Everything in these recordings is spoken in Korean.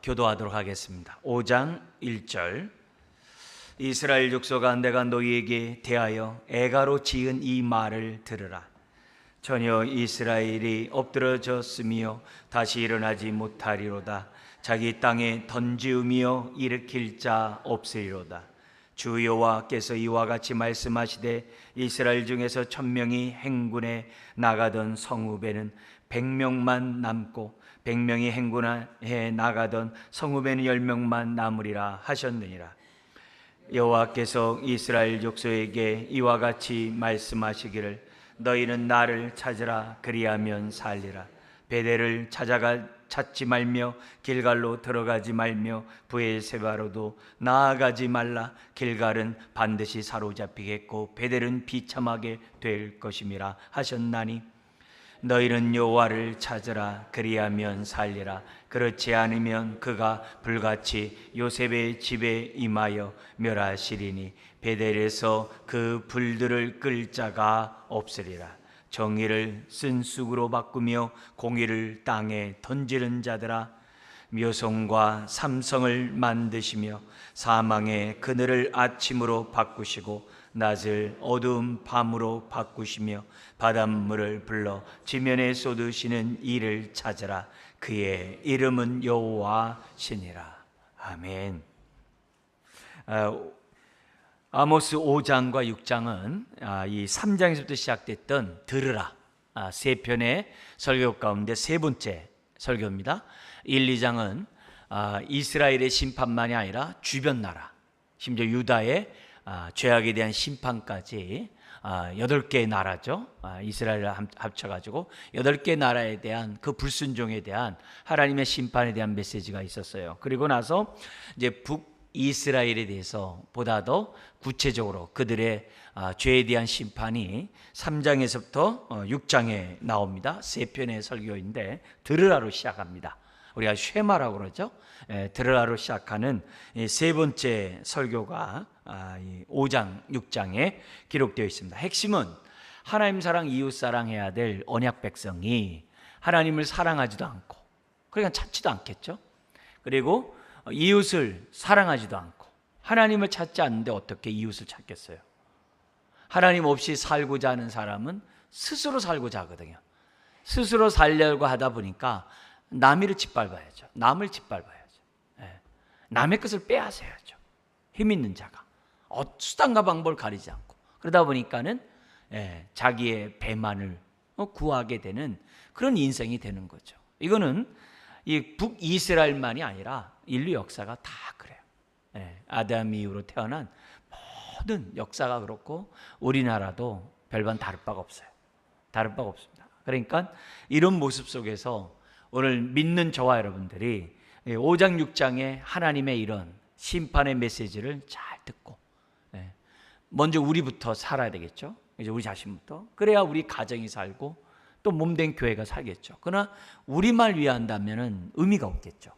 교도하도록 하겠습니다. 5장 1절. 이스라엘 족속아, 내가 너희에게 대하여 애가로 지은 이 말을 들으라. 전혀 이스라엘이 엎드러졌으며 다시 일어나지 못하리로다. 자기 땅에 던지우며 일으킬 자 없으리로다. 주 여호와께서 이와 같이 말씀하시되, 이스라엘 중에서 1000명이 행군에 나가던 성읍에는 100명만 남고 100명이 행군해 나가던 성읍에는 10명만 남으리라 하셨느니라. 여호와께서 이스라엘 족속에게 이와 같이 말씀하시기를, 너희는 나를 찾으라, 그리하면 살리라. 베델을 찾지 말며 길갈로 들어가지 말며 브에세바로도 나아가지 말라. 길갈은 반드시 사로잡히겠고 베델은 비참하게 될 것임이라 하셨나니, 너희는 여호와를 찾으라, 그리하면 살리라. 그렇지 않으면 그가 불같이 요셉의 집에 임하여 멸하시리니 베델에서 그 불들을 끌 자가 없으리라. 정의를 쓴쑥으로 바꾸며 공의를 땅에 던지는 자들아, 묘성과 삼성을 만드시며 사망의 그늘을 아침으로 바꾸시고 낮을 어두운 밤으로 바꾸시며 바닷물을 불러 지면에 쏟으시는 이를 찾으라. 그의 이름은 여호와시니라. 아멘. 아모스 5장과 6장은 이 3장에서부터 시작됐던 들으라 세 편의 설교 가운데 세 번째 설교입니다. 1, 2장은 이스라엘의 심판만이 아니라 주변 나라, 심지어 유다의 죄악에 대한 심판까지 8개의 나라죠. 이스라엘을 합쳐가지고 8개의 나라에 대한 그 불순종에 대한 하나님의 심판에 대한 메시지가 있었어요. 그리고 나서 이제 북이스라엘에 대해서 보다 더 구체적으로 그들의 죄에 대한 심판이 3장에서부터 6장에 나옵니다. 세 편의 설교인데 들으라로 시작합니다. 우리가 쉐마라고 그러죠. 들으라로 시작하는 세 번째 설교가 5장, 6장에 기록되어 있습니다. 핵심은 하나님 사랑, 이웃 사랑해야 될 언약 백성이 하나님을 사랑하지도 않고, 그러니까 찾지도 않겠죠. 그리고 이웃을 사랑하지도 않고 하나님을 찾지 않는데 어떻게 이웃을 찾겠어요? 하나님 없이 살고자 하는 사람은 스스로 살고자 하거든요. 스스로 살려고 하다 보니까 남을 짓밟아야죠. 남의 것을 빼앗아야죠. 힘 있는 자가 수단과 방법을 가리지 않고, 그러다 보니까는 자기의 배만을 구하게 되는 그런 인생이 되는 거죠. 이거는 이 북이스라엘만이 아니라 인류 역사가 다 그래요. 아담 이후로 태어난 모든 역사가 그렇고 우리나라도 별반 다를 바가 없어요. 다를 바가 없습니다. 그러니까 이런 모습 속에서 오늘 믿는 저와 여러분들이 5장 6장의 하나님의 이런 심판의 메시지를 잘 듣고, 먼저 우리부터 살아야 되겠죠. 이제 우리 자신부터. 그래야 우리 가정이 살고 또 몸된 교회가 살겠죠. 그러나 우리만 위한다면 의미가 없겠죠.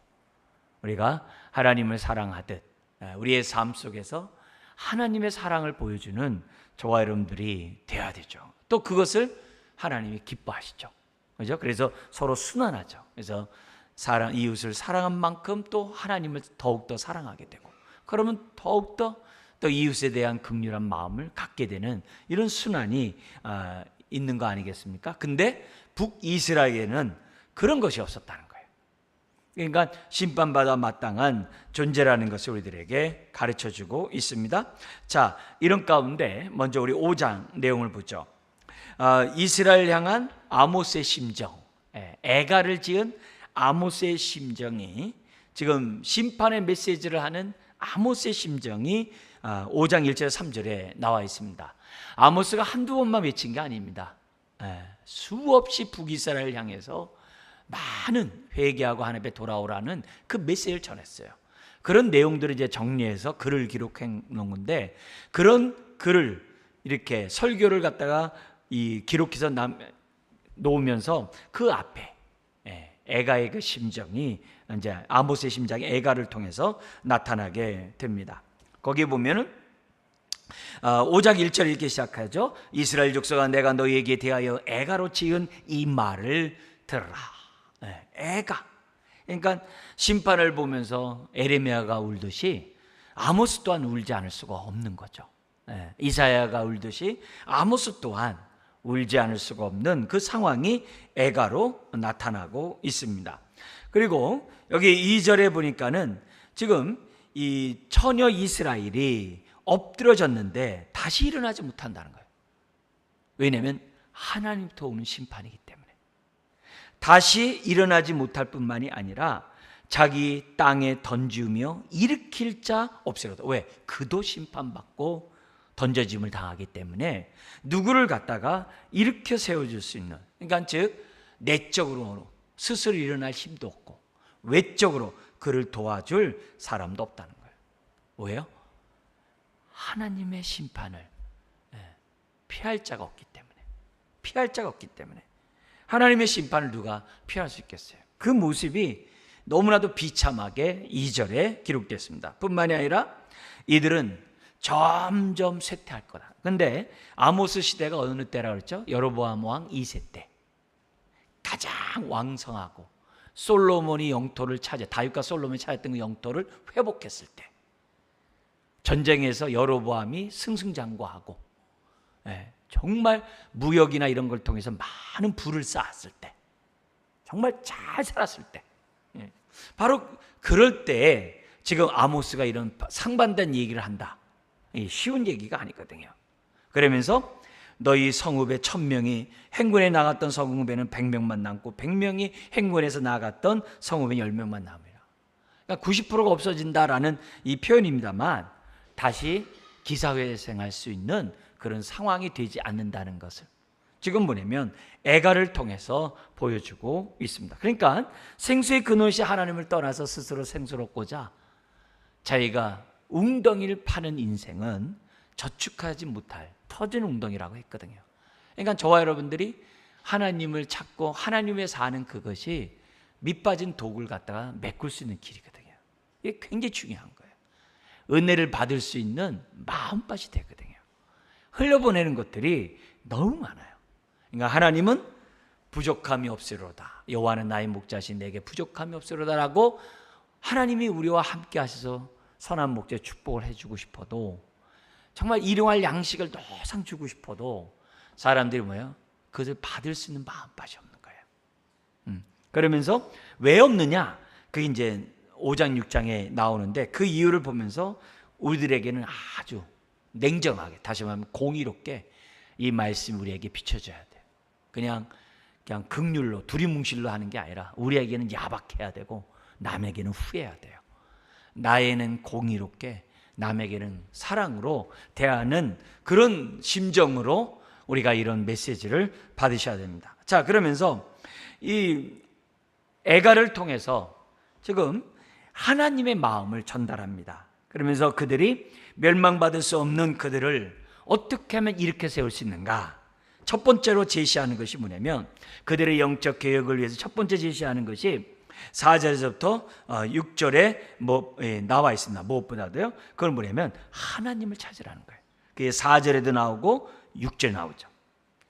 우리가 하나님을 사랑하듯 우리의 삶 속에서 하나님의 사랑을 보여주는 저와 여러분들이 되어야 되죠. 또 그것을 하나님이 기뻐하시죠. 그죠? 그래서 서로 순환하죠. 그래서 이웃을 사랑한 만큼 또 하나님을 더욱더 사랑하게 되고, 그러면 더욱더 또 이웃에 대한 긍휼한 마음을 갖게 되는 이런 순환이 있는 거 아니겠습니까? 근데 북이스라엘에는 그런 것이 없었다는 거예요. 그러니까 심판받아 마땅한 존재라는 것을 우리들에게 가르쳐주고 있습니다. 자, 이런 가운데 먼저 우리 5장 내용을 보죠. 이스라엘 향한 아모스의 심정, 애가를 지은 아모스의 심정이, 지금 심판의 메시지를 하는 아모스의 심정이 5장 1절 3절에 나와 있습니다. 아모스가 한두 번만 외친 게 아닙니다. 수없이 북이스라엘 향해서 많은 회개하고 하나님 앞에 돌아오라는 그 메시지를 전했어요. 그런 내용들을 이제 정리해서 글을 기록해 놓은 건데, 그런 글을 이렇게 설교를 갖다가 기록해서 놓으면서 그 앞에 애가의 그 심정이, 이제 아모스의 심정이 애가를 통해서 나타나게 됩니다. 거기에 보면은 5장 1절 이렇게 시작하죠. 이스라엘 족속아, 내가 너희에게 대하여 애가로 지은 이 말을 들으라. 애가, 그러니까 심판을 보면서 에레미야가 울듯이 아모스 또한 울지 않을 수가 없는 거죠. 이사야가 울듯이 아모스 또한 울지 않을 수가 없는 그 상황이 애가로 나타나고 있습니다. 그리고 여기 2절에 보니까는 지금 이 처녀 이스라엘이 엎드러졌는데 다시 일어나지 못한다는 거예요. 왜냐하면 하나님부터 오는 심판이기 때문에. 다시 일어나지 못할 뿐만이 아니라 자기 땅에 던지며 일으킬 자 없으리로다. 왜? 그도 심판받고 던져짐을 당하기 때문에 누구를 갖다가 일으켜 세워줄 수 있는, 그러니까 즉 내적으로 스스로 일어날 힘도 없고 외적으로 그를 도와줄 사람도 없다는 거예요. 왜요? 하나님의 심판을 피할 자가 없기 때문에. 피할 자가 없기 때문에. 하나님의 심판을 누가 피할 수 있겠어요? 그 모습이 너무나도 비참하게 2절에 기록됐습니다. 뿐만이 아니라 이들은 점점 쇠퇴할 거다. 근데 아모스 시대가 어느 때라고 그랬죠? 여로보암 왕 2세 때. 가장 왕성하고 솔로몬이 영토를 찾아, 다윗과 솔로몬이 찾았던 그 영토를 회복했을 때, 전쟁에서 여로보암이 승승장구하고 정말 무역이나 이런 걸 통해서 많은 부를 쌓았을 때, 정말 잘 살았을 때, 바로 그럴 때 지금 아모스가 이런 상반된 얘기를 한다. 쉬운 얘기가 아니거든요. 그러면서 너희 성읍에 1000명이 행군에 나갔던 성읍에는 100명만 남고 100명이 행군에서 나갔던 성읍에 10명만 남으라. 그러니까 90%가 없어진다라는 이 표현입니다만 다시 기사회생할 수 있는 그런 상황이 되지 않는다는 것을 지금 뭐냐면 애가를 통해서 보여주고 있습니다. 그러니까 생수의 근원이 하나님을 떠나서 스스로 생수를 얻고자 자기가 웅덩이를 파는 인생은 저축하지 못할 터진 웅덩이라고 했거든요. 그러니까 저와 여러분들이 하나님을 찾고 하나님에 사는 그것이 밑빠진 독을 갖다가 메꿀 수 있는 길이거든요. 이게 굉장히 중요한 거예요. 은혜를 받을 수 있는 마음밭이 되거든요. 흘려보내는 것들이 너무 많아요. 그러니까 하나님은 부족함이 없으리로다. 여호와는 나의 목자시 내게 부족함이 없으리로다라고 하나님이 우리와 함께 하셔서 선한 목자의 축복을 해주고 싶어도, 정말 일용할 양식을 노상 주고 싶어도 사람들이 뭐예요? 그것을 받을 수 있는 마음밭이 없는 거예요. 그러면서 왜 없느냐? 그게 이제 5장 6장에 나오는데 그 이유를 보면서 우리들에게는 아주 냉정하게, 다시 말하면 공의롭게 이 말씀 우리에게 비춰줘야 돼요. 그냥 극률로 두리뭉실로 하는 게 아니라 우리에게는 야박해야 되고 남에게는 후회해야 돼요. 나에는 공의롭게, 남에게는 사랑으로 대하는 그런 심정으로 우리가 이런 메시지를 받으셔야 됩니다. 자, 그러면서 이 애가를 통해서 지금 하나님의 마음을 전달합니다. 그러면서 그들이 멸망받을 수 없는 그들을 어떻게 하면 일으켜 세울 수 있는가? 첫 번째로 제시하는 것이 뭐냐면, 그들의 영적 개혁을 위해서 첫 번째 제시하는 것이 4절에서부터 6절에 나와 있습니다. 무엇보다도요, 그건 뭐냐면 하나님을 찾으라는 거예요. 그게 4절에도 나오고 6절에 나오죠.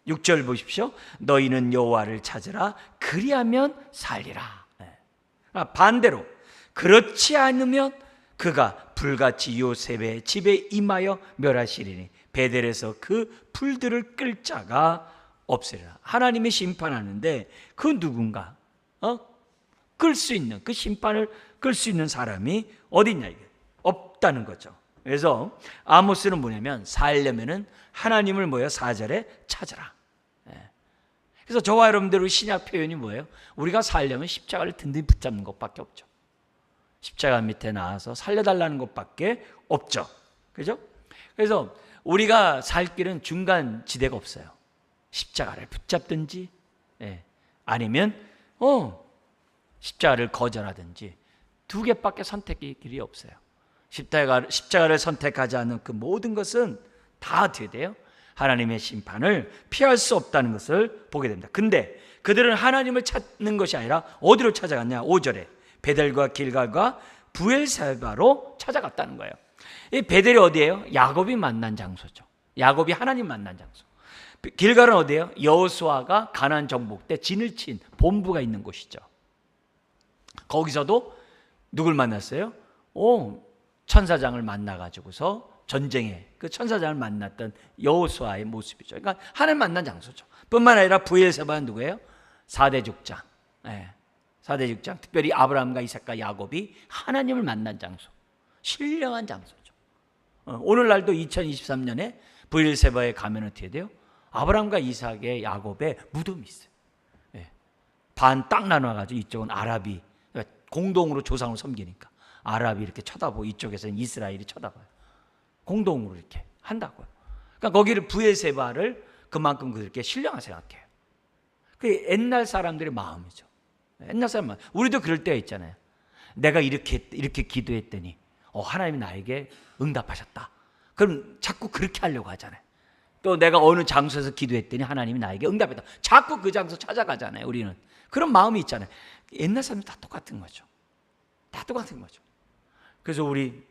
6절 보십시오. 너희는 여호와를 찾으라. 그리하면 살리라. 반대로 그렇지 않으면 그가 불같이 요셉의 집에 임하여 멸하시리니 베델에서 그 풀들을 끌 자가 없으리라. 하나님이 심판하는데 그 누군가 끌 수 있는, 그 심판을 끌 수 있는 사람이 어디냐, 이게 없다는 거죠. 그래서 아모스는 뭐냐면 살려면은 하나님을 4절에 찾으라. 그래서 저와 여러분들 신약 표현이 뭐예요? 우리가 살려면 십자가를 든든히 붙잡는 것밖에 없죠. 십자가 밑에 나와서 살려달라는 것밖에 없죠. 그죠? 그래서 우리가 살 길은 중간 지대가 없어요. 십자가를 붙잡든지, 아니면 십자가를 거절하든지, 두 개밖에 선택의 길이 없어요. 십자가를 선택하지 않는 그 모든 것은 다 어떻게 돼요? 하나님의 심판을 피할 수 없다는 것을 보게 됩니다. 근데 그들은 하나님을 찾는 것이 아니라 어디로 찾아갔냐? 5절에 베델과 길갈과 부엘세바로 찾아갔다는 거예요. 이 베델이 어디예요? 야곱이 만난 장소죠. 야곱이 하나님 만난 장소. 길갈은 어디예요? 여호수아가 가나안 정복 때 진을 친 본부가 있는 곳이죠. 거기서도 누굴 만났어요? 천사장을 만나가지고서 전쟁에 그 천사장을 만났던 여호수아의 모습이죠. 그러니까 하나님 만난 장소죠. 뿐만 아니라 브엘세바는 누구예요? 4대 족장. 4대 족장. 특별히 아브라함과 이삭과 야곱이 하나님을 만난 장소. 신령한 장소죠. 오늘날도 2023년에 브엘세바에 가면 어떻게 돼요? 아브라함과 이삭의 야곱의 무덤이 있어요. 반 딱 나눠가지고 이쪽은 아랍이 그러니까 공동으로 조상을 섬기니까 아랍이 이렇게 쳐다보고 이쪽에서는 이스라엘이 쳐다봐요. 공동으로 이렇게 한다고요. 그러니까 거기를 브엘세바를 그만큼 그들께 신령하게 생각해요. 그게 옛날 사람들의 마음이죠. 옛날 사람 우리도 그럴 때가 있잖아요. 내가 이렇게 기도했더니 하나님이 나에게 응답하셨다. 그럼 자꾸 그렇게 하려고 하잖아요. 또 내가 어느 장소에서 기도했더니 하나님이 나에게 응답했다. 자꾸 그 장소 찾아가잖아요. 우리는 그런 마음이 있잖아요. 옛날 사람들 다 똑같은 거죠. 다 똑같은 거죠. 그래서 우리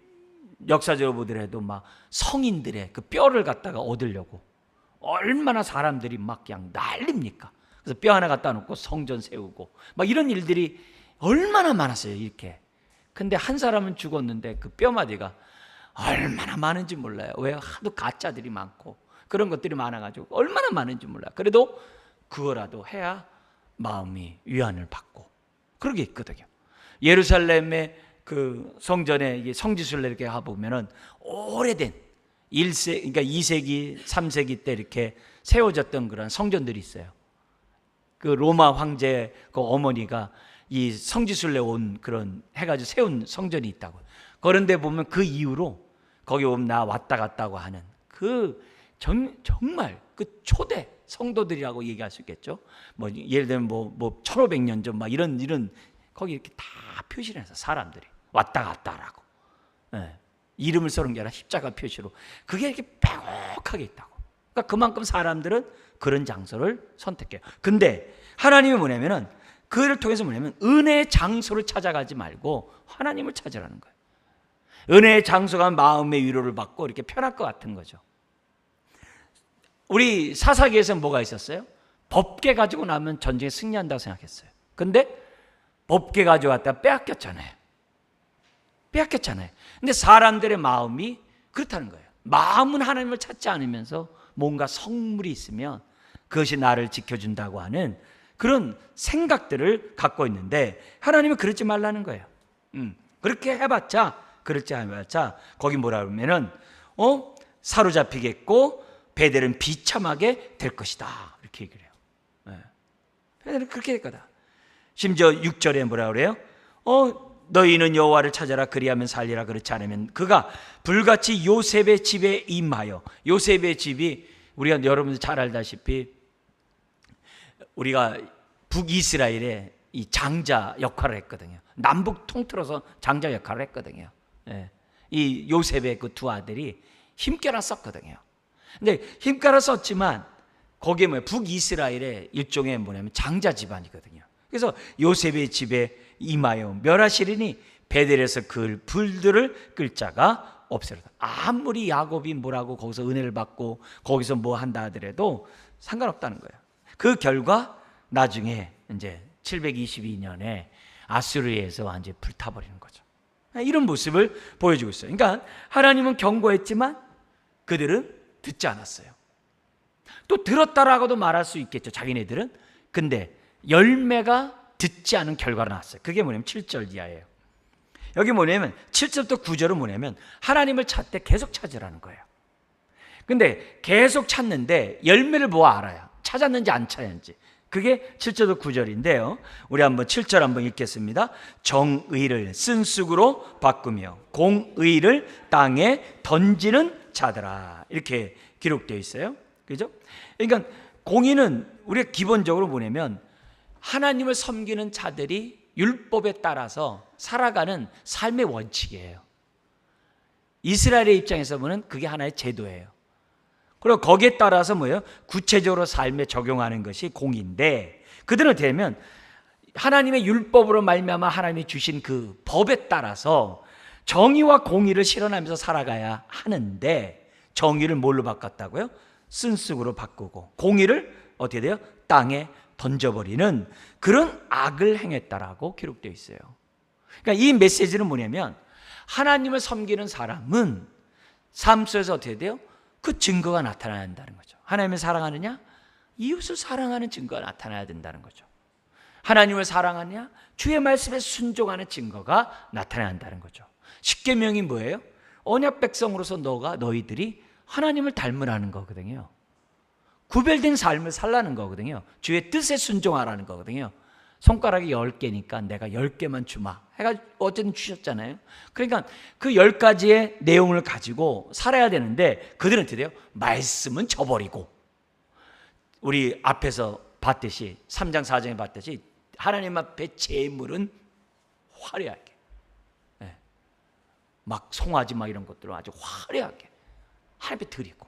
역사적으로 보더라도 막 성인들의 그 뼈를 갖다가 얻으려고 얼마나 사람들이 막 그냥 난립니까? 그래서 뼈 하나 갖다 놓고 성전 세우고 막 이런 일들이 얼마나 많았어요. 이렇게. 근데 한 사람은 죽었는데 그 뼈마디가 얼마나 많은지 몰라요. 왜? 하도 가짜들이 많고 그런 것들이 많아가지고 얼마나 많은지 몰라요. 그래도 그거라도 해야 마음이 위안을 받고 그런 게 있거든요. 예루살렘의 그 성전에 성지순례 이렇게 가보면은 오래된 그러니까 2세기, 3세기 때 이렇게 세워졌던 그런 성전들이 있어요. 그 로마 황제 그 어머니가 이 성지순례 온 그런 해가지고 세운 성전이 있다고. 그런데 보면 그 이후로 거기 오면 나 왔다 갔다고 하는 그 정말 그 초대 성도들이라고 얘기할 수 있겠죠. 뭐 예를 들면 뭐 1500년 전 막 이런 거기 이렇게 다 표시를 해서 사람들이 왔다 갔다라고. 이름을 써놓은 게 아니라 십자가 표시로 그게 이렇게 빼곡하게 있다고. 그러니까 그만큼 사람들은 그런 장소를 선택해요. 근데 하나님이 뭐냐면은 그를 통해서 뭐냐면 은혜의 장소를 찾아가지 말고 하나님을 찾으라는 거예요. 은혜의 장소가 마음의 위로를 받고 이렇게 편할 것 같은 거죠. 우리 사사기에서는 뭐가 있었어요? 법궤 가지고 나면 전쟁에 승리한다고 생각했어요. 근데 법궤 가져왔다가 빼앗겼잖아요. 근데 사람들의 마음이 그렇다는 거예요. 마음은 하나님을 찾지 않으면서 뭔가 성물이 있으면 그것이 나를 지켜준다고 하는 그런 생각들을 갖고 있는데 하나님은 그러지 말라는 거예요. 그렇게 해봤자 거기 뭐라 그러면은 사로잡히겠고 베델은 비참하게 될 것이다 이렇게 얘기를 해요. 베델은 그렇게 될 거다. 심지어 6절에 뭐라 그래요? 너희는 여호와를 찾아라 그리하면 살리라 그렇지 않으면 그가 불같이 요셉의 집에 임하여. 요셉의 집이 우리가 여러분들 잘 알다시피 우리가 북이스라엘의 이 장자 역할을 했거든요. 남북 통틀어서 장자 역할을 했거든요. 이 요셉의 그 두 아들이 힘겨라 썼거든요. 근데 힘겨라 썼지만 거기에 북이스라엘의 일종의 뭐냐면 장자 집안이거든요. 그래서 요셉의 집에 임하여 멸하시리니 베델에서 그 불들을 끌 자가 없으리라. 아무리 야곱이 뭐라고 거기서 은혜를 받고 거기서 뭐 한다 하더라도 상관없다는 거예요. 그 결과 나중에 이제 722년에 아수르에서 완전히 불타버리는 거죠. 이런 모습을 보여주고 있어요. 그러니까 하나님은 경고했지만 그들은 듣지 않았어요. 또 들었다라고도 말할 수 있겠죠. 자기네들은. 근데 열매가 듣지 않은 결과로 나왔어요. 그게 뭐냐면 7절 이하예요. 여기 뭐냐면 7절부터 9절은 뭐냐면 하나님을 찾되 계속 찾으라는 거예요. 근데 계속 찾는데 열매를 보아 알아요. 찾았는지 안 찾았는지. 그게 7절부터 9절인데요. 우리 한번 7절 한번 읽겠습니다. 정의를 쓴쑥으로 바꾸며 공의를 땅에 던지는 자들아. 이렇게 기록되어 있어요. 그죠? 그러니까 공의는 우리가 기본적으로 뭐냐면 하나님을 섬기는 자들이 율법에 따라서 살아가는 삶의 원칙이에요. 이스라엘의 입장에서 보면 그게 하나의 제도예요. 그리고 거기에 따라서 뭐예요? 구체적으로 삶에 적용하는 것이 공의인데 그들은 되면 하나님의 율법으로 말미암아 하나님이 주신 그 법에 따라서 정의와 공의를 실현하면서 살아가야 하는데 정의를 뭘로 바꿨다고요? 쓴쑥으로 바꾸고 공의를 어떻게 돼요? 땅에 던져버리는 그런 악을 행했다라고 기록되어 있어요. 그러니까 이 메시지는 뭐냐면 하나님을 섬기는 사람은 삶 속에서 어떻게 돼요? 그 증거가 나타나야 한다는 거죠. 하나님을 사랑하느냐? 이웃을 사랑하는 증거가 나타나야 된다는 거죠. 하나님을 사랑하느냐? 주의 말씀에 순종하는 증거가 나타나야 한다는 거죠. 십계명이 뭐예요? 언약 백성으로서 너희들이 하나님을 닮으라는 거거든요. 구별된 삶을 살라는 거거든요. 주의 뜻에 순종하라는 거거든요. 손가락이 10개니까 내가 10개만 주마 해가지고 어쨌든 주셨잖아요. 그러니까 그 10가지의 내용을 가지고 살아야 되는데 그들은 어떻게 돼요? 말씀은 저버리고, 우리 앞에서 봤듯이 3장 4장에 봤듯이 하나님 앞에 제물은 화려하게, 막 송아지 막 이런 것들을 아주 화려하게 하나님께 드리고,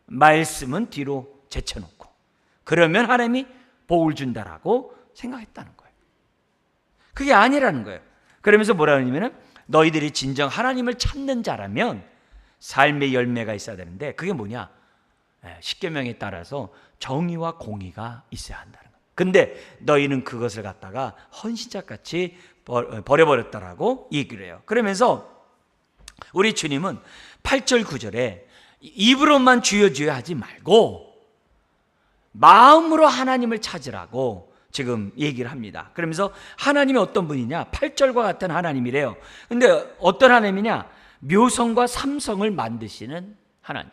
말씀은 뒤로 제쳐놓고, 그러면 하나님이 복을 준다라고 생각했다는 거예요. 그게 아니라는 거예요. 그러면서 뭐라 하냐면은 너희들이 진정 하나님을 찾는 자라면 삶의 열매가 있어야 되는데 그게 뭐냐? 십계명에 따라서 정의와 공의가 있어야 한다는 거예요. 근데 너희는 그것을 갖다가 헌신자같이 버려버렸다라고 얘기를 해요. 그러면서 우리 주님은 8절 9절에 입으로만 주여 주여 하지 말고 마음으로 하나님을 찾으라고 지금 얘기를 합니다. 그러면서 하나님이 어떤 분이냐? 8절과 같은 하나님이래요. 근데 어떤 하나님이냐? 묘성과 삼성을 만드시는 하나님.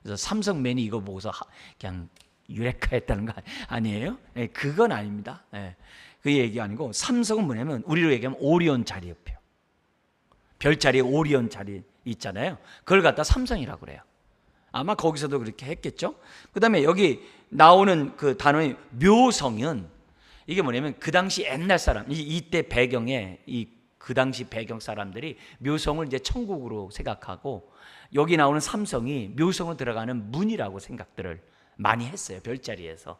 그래서 삼성맨이 이거 보고서 그냥 유레카했다는 거 아니에요? 그건 아닙니다. 그 얘기 아니고, 삼성은 뭐냐면 우리로 얘기하면 오리온 자리옆이요. 별자리에 오리온 자리 있잖아요. 그걸 갖다 삼성이라고 그래요. 아마 거기서도 그렇게 했겠죠. 그 다음에 여기 나오는 그 단어의 묘성은 이게 뭐냐면 그 당시 옛날 사람, 이때 배경에 그 당시 배경 사람들이 묘성을 이제 천국으로 생각하고, 여기 나오는 삼성이 묘성으로 들어가는 문이라고 생각들을 많이 했어요. 별자리에서.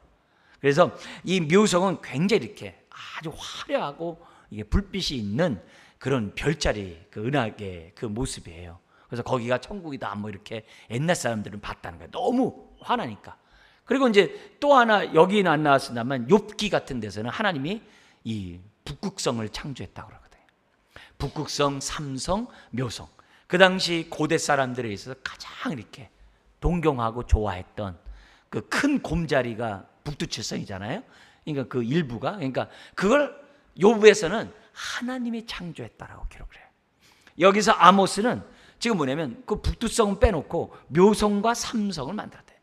그래서 이 묘성은 굉장히 이렇게 아주 화려하고 이게 불빛이 있는 그런 별자리, 그 은하계 그 모습이에요. 그래서 거기가 천국이다 뭐 이렇게 옛날 사람들은 봤다는 거예요. 너무 화나니까. 그리고 이제 또 하나 여기는 안 나왔습니다만 욥기 같은 데서는 하나님이 이 북극성을 창조했다고 그러거든요. 북극성, 삼성, 묘성. 그 당시 고대 사람들에 있어서 가장 이렇게 동경하고 좋아했던 그 큰 곰자리가 북두칠성이잖아요. 그러니까 그 일부가, 그러니까 그걸 욥에서는 하나님이 창조했다라고 기록을 해요. 여기서 아모스는 지금 뭐냐면 그 북두성은 빼놓고 묘성과 삼성을 만들었대요.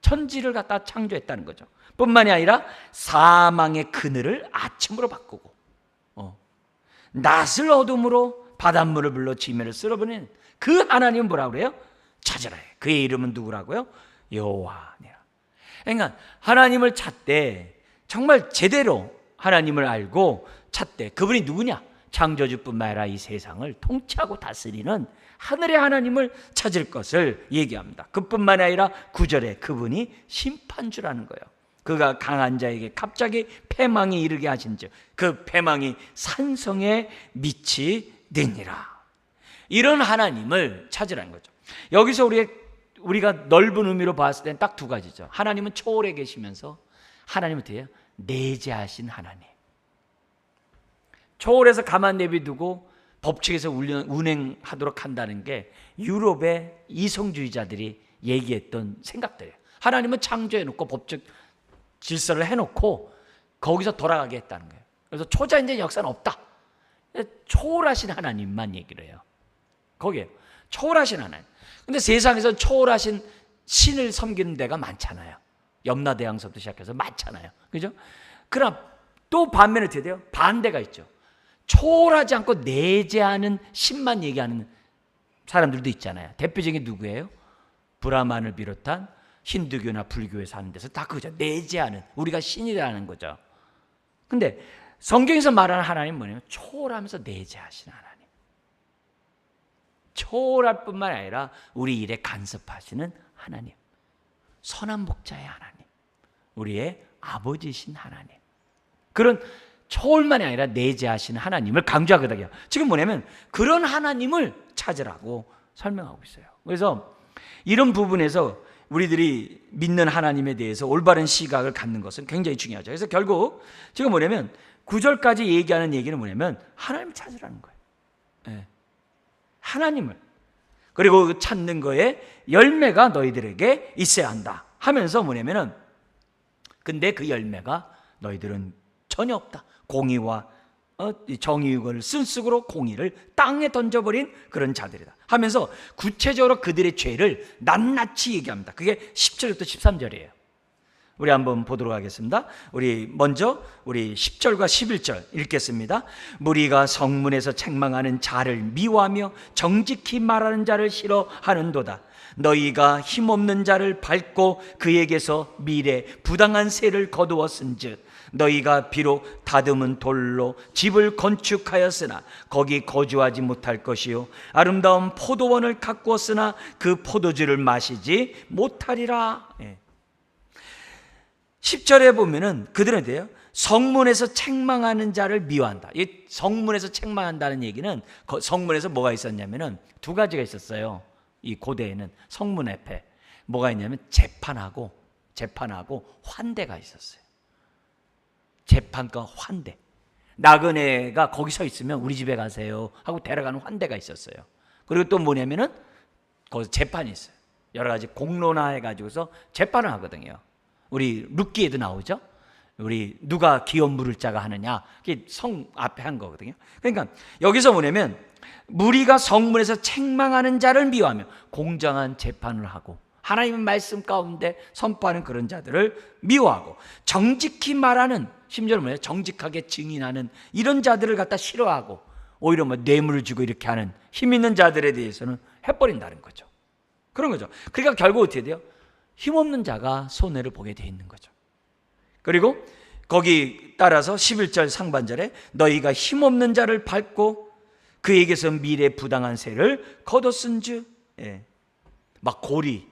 천지를 갖다 창조했다는 거죠. 뿐만이 아니라 사망의 그늘을 아침으로 바꾸고, 낫을 어둠으로 바닷물을 불러 지면을 쓸어버리는 그 하나님은 뭐라고 그래요? 찾으라. 그의 이름은 누구라고요? 여호와니라. 그러니까 하나님을 찾되, 정말 제대로 하나님을 알고 찾되, 그분이 누구냐? 창조주뿐만 아니라 이 세상을 통치하고 다스리는 하늘의 하나님을 찾을 것을 얘기합니다. 그뿐만 아니라 9절에 그분이 심판주라는 거예요. 그가 강한 자에게 갑자기 패망이 이르게 하신즉 그 패망이 산성에 미치느니라. 이런 하나님을 찾으라는 거죠. 여기서 우리가 넓은 의미로 봤을 때는 딱 두 가지죠. 하나님은 초월해 계시면서 하나님은 어때요? 내재하신 하나님. 초월해서 가만 내비두고 법칙에서 운행하도록 한다는 게 유럽의 이성주의자들이 얘기했던 생각들이에요. 하나님은 창조해놓고 법적 질서를 해놓고 거기서 돌아가게 했다는 거예요. 그래서 초자연적인 역사는 없다. 초월하신 하나님만 얘기를 해요. 거기에요. 초월하신 하나님. 근데 세상에서 초월하신 신을 섬기는 데가 많잖아요. 염라대왕서부터 시작해서 많잖아요. 그죠? 그러나 또 반면에 어떻게 돼요? 반대가 있죠. 초월하지 않고 내재하는 신만 얘기하는 사람들도 있잖아요. 대표적인 누구예요? 브라만을 비롯한 힌두교나 불교에 사는 데서 다 그거죠. 내재하는, 우리가 신이라는 거죠. 근데 성경에서 말하는 하나님은 뭐냐면 초월하면서 내재하시는 하나님. 초월할 뿐만 아니라 우리 일에 간섭하시는 하나님. 선한 목자의 하나님. 우리의 아버지이신 하나님. 그런 초월만이 아니라 내재하시는 하나님을 강조하거든요. 지금 뭐냐면 그런 하나님을 찾으라고 설명하고 있어요. 그래서 이런 부분에서 우리들이 믿는 하나님에 대해서 올바른 시각을 갖는 것은 굉장히 중요하죠. 그래서 결국 지금 뭐냐면 9절까지 얘기하는 얘기는 뭐냐면 하나님을 찾으라는 거예요. 네. 하나님을. 그리고 찾는 거에 열매가 너희들에게 있어야 한다 하면서 뭐냐면은 근데 그 열매가 너희들은 전혀 없다. 공의와 정의를 쓴쑥으로 공의를 땅에 던져버린 그런 자들이다 하면서 구체적으로 그들의 죄를 낱낱이 얘기합니다. 그게 10절부터 13절이에요. 우리 한번 보도록 하겠습니다. 우리 먼저 우리 10절과 11절 읽겠습니다. 무리가 성문에서 책망하는 자를 미워하며 정직히 말하는 자를 싫어하는도다. 너희가 힘없는 자를 밟고 그에게서 미래 부당한 세를 거두었은즉 너희가 비록 다듬은 돌로 집을 건축하였으나 거기 거주하지 못할 것이요 아름다운 포도원을 가꾸었으나 그 포도주를 마시지 못하리라. 10절에 보면은 그들은 돼요. 성문에서 책망하는 자를 미워한다. 이 성문에서 책망한다는 얘기는 성문에서 뭐가 있었냐면은 두 가지가 있었어요. 이 고대에는 성문 앞에 뭐가 있냐면 재판하고 환대가 있었어요. 재판과 환대. 나그네가 거기 서 있으면 우리 집에 가세요 하고 데려가는 환대가 있었어요. 그리고 또 뭐냐면은 거기서 재판이 있어요. 여러 가지 공론화 해가지고서 재판을 하거든요. 우리 룻기에도 나오죠. 우리 누가 기업 물을 자가 하느냐, 그게 성 앞에 한 거거든요. 그러니까 여기서 뭐냐면 무리가 성문에서 책망하는 자를 미워하며 공정한 재판을 하고 하나님의 말씀 가운데 선포하는 그런 자들을 미워하고 정직히 말하는, 심지어는 뭐예요? 정직하게 증인하는 이런 자들을 갖다 싫어하고 오히려 뭐 뇌물을 주고 이렇게 하는 힘 있는 자들에 대해서는 해버린다는 거죠. 그런 거죠. 그러니까 결국 어떻게 돼요? 힘없는 자가 손해를 보게 돼 있는 거죠. 그리고 거기 따라서 11절 상반절에 너희가 힘없는 자를 밟고 그에게서 미래 부당한 세를 거뒀은즉, 막 고리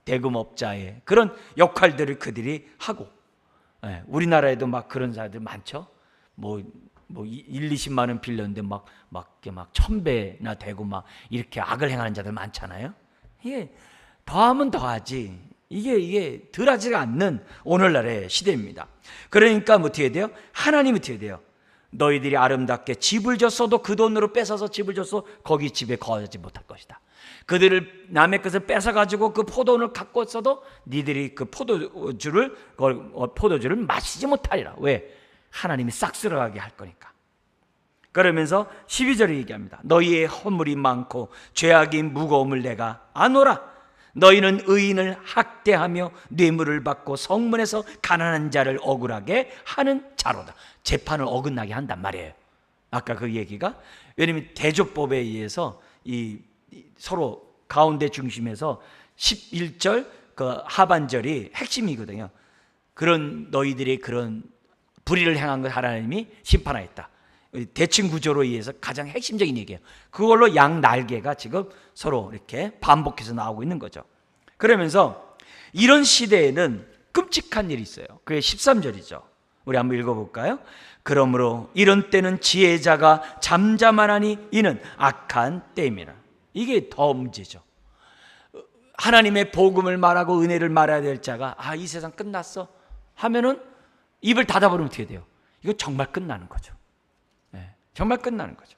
대금업자의 그런 역할들을 그들이 하고, 우리나라에도 막 그런 사람들 많죠. 뭐 1, 20만 원 빌렸는데 막 1000배나 되고 막 이렇게 악을 행하는 자들 많잖아요. 이게 더하면 더하지 이게 덜하지가 않는 오늘날의 시대입니다. 그러니까 어떻게 돼요? 하나님이 어떻게 돼요? 너희들이 아름답게 집을 줬어도 그 돈으로 뺏어서 집을 줬어 거기 집에 거하지 못할 것이다. 그들을 남의 것을 뺏어가지고 그 포도원을 갖고 왔어도 니들이 그 포도주를 마시지 못하리라. 왜? 하나님이 싹쓸어가게 할 거니까. 그러면서 12절에 얘기합니다. 너희의 허물이 많고 죄악이 무거움을 내가 아노라. 너희는 의인을 학대하며 뇌물을 받고 성문에서 가난한 자를 억울하게 하는 자로다. 재판을 어긋나게 한단 말이에요. 아까 그 얘기가, 왜냐하면 대조법에 의해서 이 서로 가운데 중심에서 11절 그 하반절이 핵심이거든요. 그런 너희들이 그런 불의를 행한 것 하나님이 심판하였다. 대칭 구조로 의해서 가장 핵심적인 얘기예요. 그걸로 양 날개가 지금 서로 이렇게 반복해서 나오고 있는 거죠. 그러면서 이런 시대에는 끔찍한 일이 있어요. 그게 13절이죠. 우리 한번 읽어볼까요? 그러므로 이런 때는 지혜자가 잠잠하나니 이는 악한 때임이라. 이게 더 문제죠. 하나님의 복음을 말하고 은혜를 말해야 될 자가 이 세상 끝났어 하면은 입을 닫아버리면 어떻게 돼요? 이거 정말 끝나는 거죠. 정말 끝나는 거죠.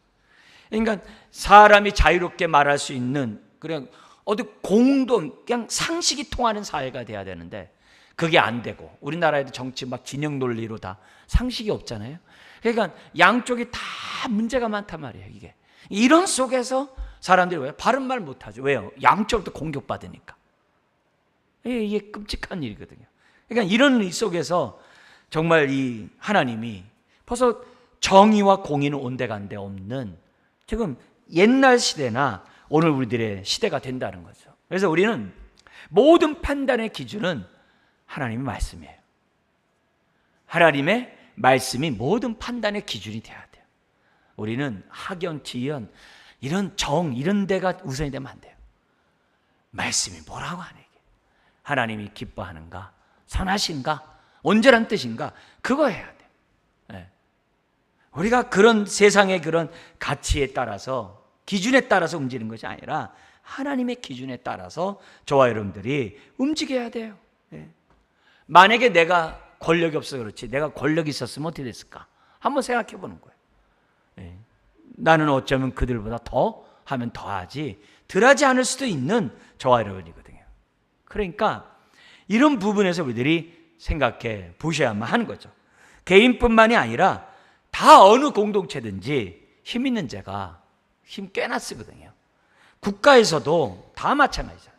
그러니까 사람이 자유롭게 말할 수 있는 그냥 어디 공동 그냥 상식이 통하는 사회가 돼야 되는데 그게 안 되고, 우리나라에도 정치 막 진영 논리로 다 상식이 없잖아요. 그러니까 양쪽이 다 문제가 많단 말이에요. 이게 이런 속에서 사람들이 왜 바른 말 못하죠? 왜요? 양쪽부터 공격받으니까. 이게 끔찍한 일이거든요. 그러니까 이런 일 속에서 정말 이 하나님이 벌써 정의와 공의는 온데간데 없는 지금 옛날 시대나 오늘 우리들의 시대가 된다는 거죠. 그래서 우리는 모든 판단의 기준은 하나님의 말씀이에요. 하나님의 말씀이 모든 판단의 기준이 돼야 돼요. 우리는 학연, 지연, 이런 정, 이런 데가 우선이 되면 안 돼요. 말씀이 뭐라고 하는 게 하나님이 기뻐하는가, 선하신가, 온전한 뜻인가, 그거 해야 돼요. 우리가 그런 세상의 그런 가치에 따라서, 기준에 따라서 움직이는 것이 아니라 하나님의 기준에 따라서 저와 여러분들이 움직여야 돼요. 만약에 내가 권력이 없어 그렇지, 내가 권력이 있었으면 어떻게 됐을까? 한번 생각해 보는 거예요. 나는 어쩌면 그들보다 더 하면 더 하지, 덜 하지 않을 수도 있는 저와 여러분이거든요. 그러니까 이런 부분에서 우리들이 생각해 보셔야만 하는 거죠. 개인뿐만이 아니라 다 어느 공동체든지 힘 있는 자가 힘 꽤나 쓰거든요. 국가에서도 다 마찬가지잖아요.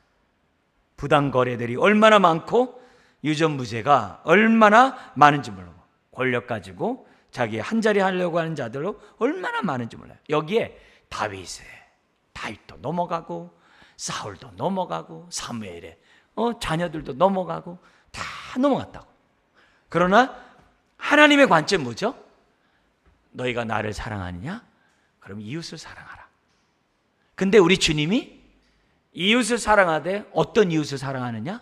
부당 거래들이 얼마나 많고 유전무죄가 얼마나 많은지 몰라요. 권력 가지고 자기 한자리 하려고 하는 자들로 얼마나 많은지 몰라요. 여기에 다윗도 넘어가고 사울도 넘어가고 사무엘의 자녀들도 넘어가고 다 넘어갔다고. 그러나 하나님의 관점 뭐죠? 너희가 나를 사랑하느냐? 그럼 이웃을 사랑하라. 근데 우리 주님이 이웃을 사랑하되 어떤 이웃을 사랑하느냐?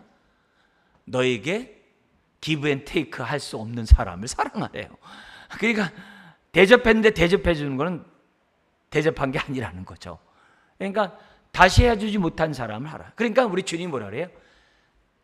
너에게 기브 앤 테이크 할 수 없는 사람을 사랑하래요. 그러니까 대접했는데 대접해 주는 거는 대접한 게 아니라는 거죠. 그러니까 다시 해주지 못한 사람을 하라. 그러니까 우리 주님이 뭐라 그래요?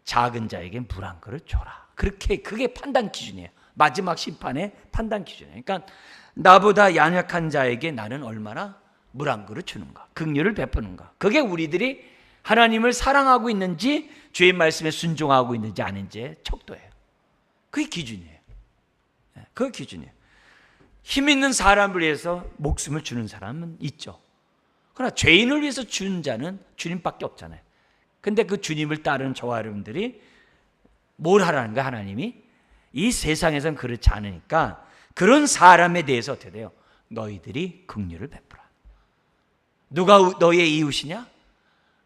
작은 자에겐 물 한 그릇 줘라. 그게 판단 기준이에요. 마지막 심판의 판단 기준이에요. 그러니까 나보다 연약한 자에게 나는 얼마나 물 한 그릇 주는가, 긍휼을 베푸는가. 그게 우리들이 하나님을 사랑하고 있는지 주의 말씀에 순종하고 있는지 아닌지의 척도예요. 그게 기준이에요. 그게 기준이에요. 힘 있는 사람을 위해서 목숨을 주는 사람은 있죠. 그러나 죄인을 위해서 주는 자는 주님밖에 없잖아요. 근데 그 주님을 따르는 저와 여러분들이 뭘 하라는 거야? 하나님이 이 세상에선 그렇지 않으니까 그런 사람에 대해서 어떻게 돼요? 너희들이 긍휼을 베풀어. 누가 너희의 이웃이냐?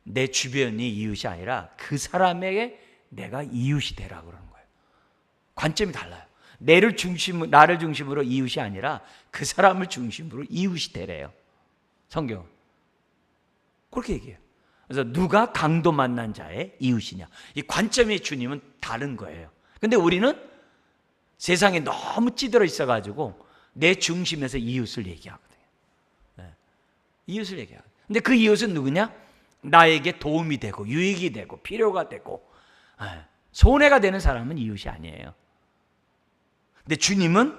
내 주변이 이웃이 아니라 그 사람에게 내가 이웃이 되라 그러는 거예요. 관점이 달라요. 나를 중심으로 이웃이 아니라 그 사람을 중심으로 이웃이 되래요. 성경 그렇게 얘기해요. 그래서 누가 강도 만난 자의 이웃이냐, 이 관점의 주님은 다른 거예요. 근데 우리는 세상에 너무 찌들어 있어가지고 내 중심에서 이웃을 얘기하거든요. 이웃을 얘기하거든요. 근데 그 이웃은 누구냐? 나에게 도움이 되고 유익이 되고 필요가 되고 손해가 되는 사람은 이웃이 아니에요. 근데 주님은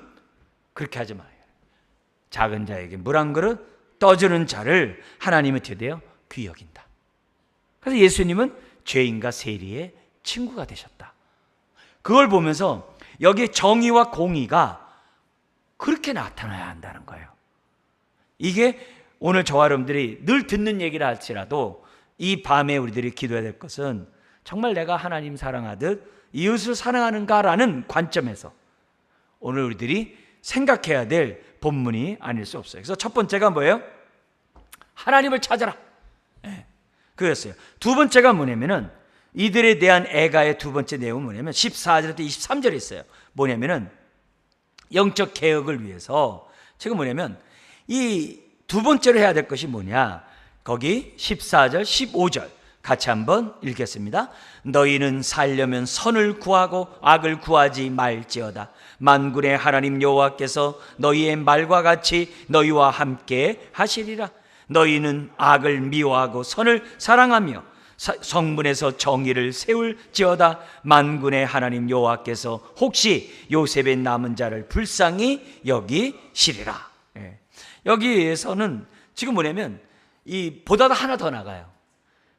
그렇게 하지 마요. 작은 자에게 물 한 그릇 떠주는 자를 하나님은 어떻게 돼요? 귀히 여긴다. 그래서 예수님은 죄인과 세리의 친구가 되셨다. 그걸 보면서 여기에 정의와 공의가 그렇게 나타나야 한다는 거예요. 이게 오늘 저와 여러분들이 늘 듣는 얘기라 할지라도 이 밤에 우리들이 기도해야 될 것은 정말 내가 하나님 사랑하듯 이웃을 사랑하는가라는 관점에서 오늘 우리들이 생각해야 될 본문이 아닐 수 없어요. 그래서 첫 번째가 뭐예요? 하나님을 찾아라. 그랬어요. 두 번째가 뭐냐면은 이들에 대한 애가의 두 번째 내용은 뭐냐면 14절부터 23절에 있어요. 뭐냐면은 영적 개혁을 위해서 지금 뭐냐면 이 두 번째로 해야 될 것이 뭐냐? 거기 14절, 15절 같이 한번 읽겠습니다. 너희는 살려면 선을 구하고 악을 구하지 말지어다. 만군의 하나님 여호와께서 너희의 말과 같이 너희와 함께 하시리라. 너희는 악을 미워하고 선을 사랑하며 성문에서 정의를 세울지어다. 만군의 하나님 여호와께서 혹시 요셉의 남은 자를 불쌍히 여기시리라. 여기에서는 지금 뭐냐면 이 보다 하나 더 나가요.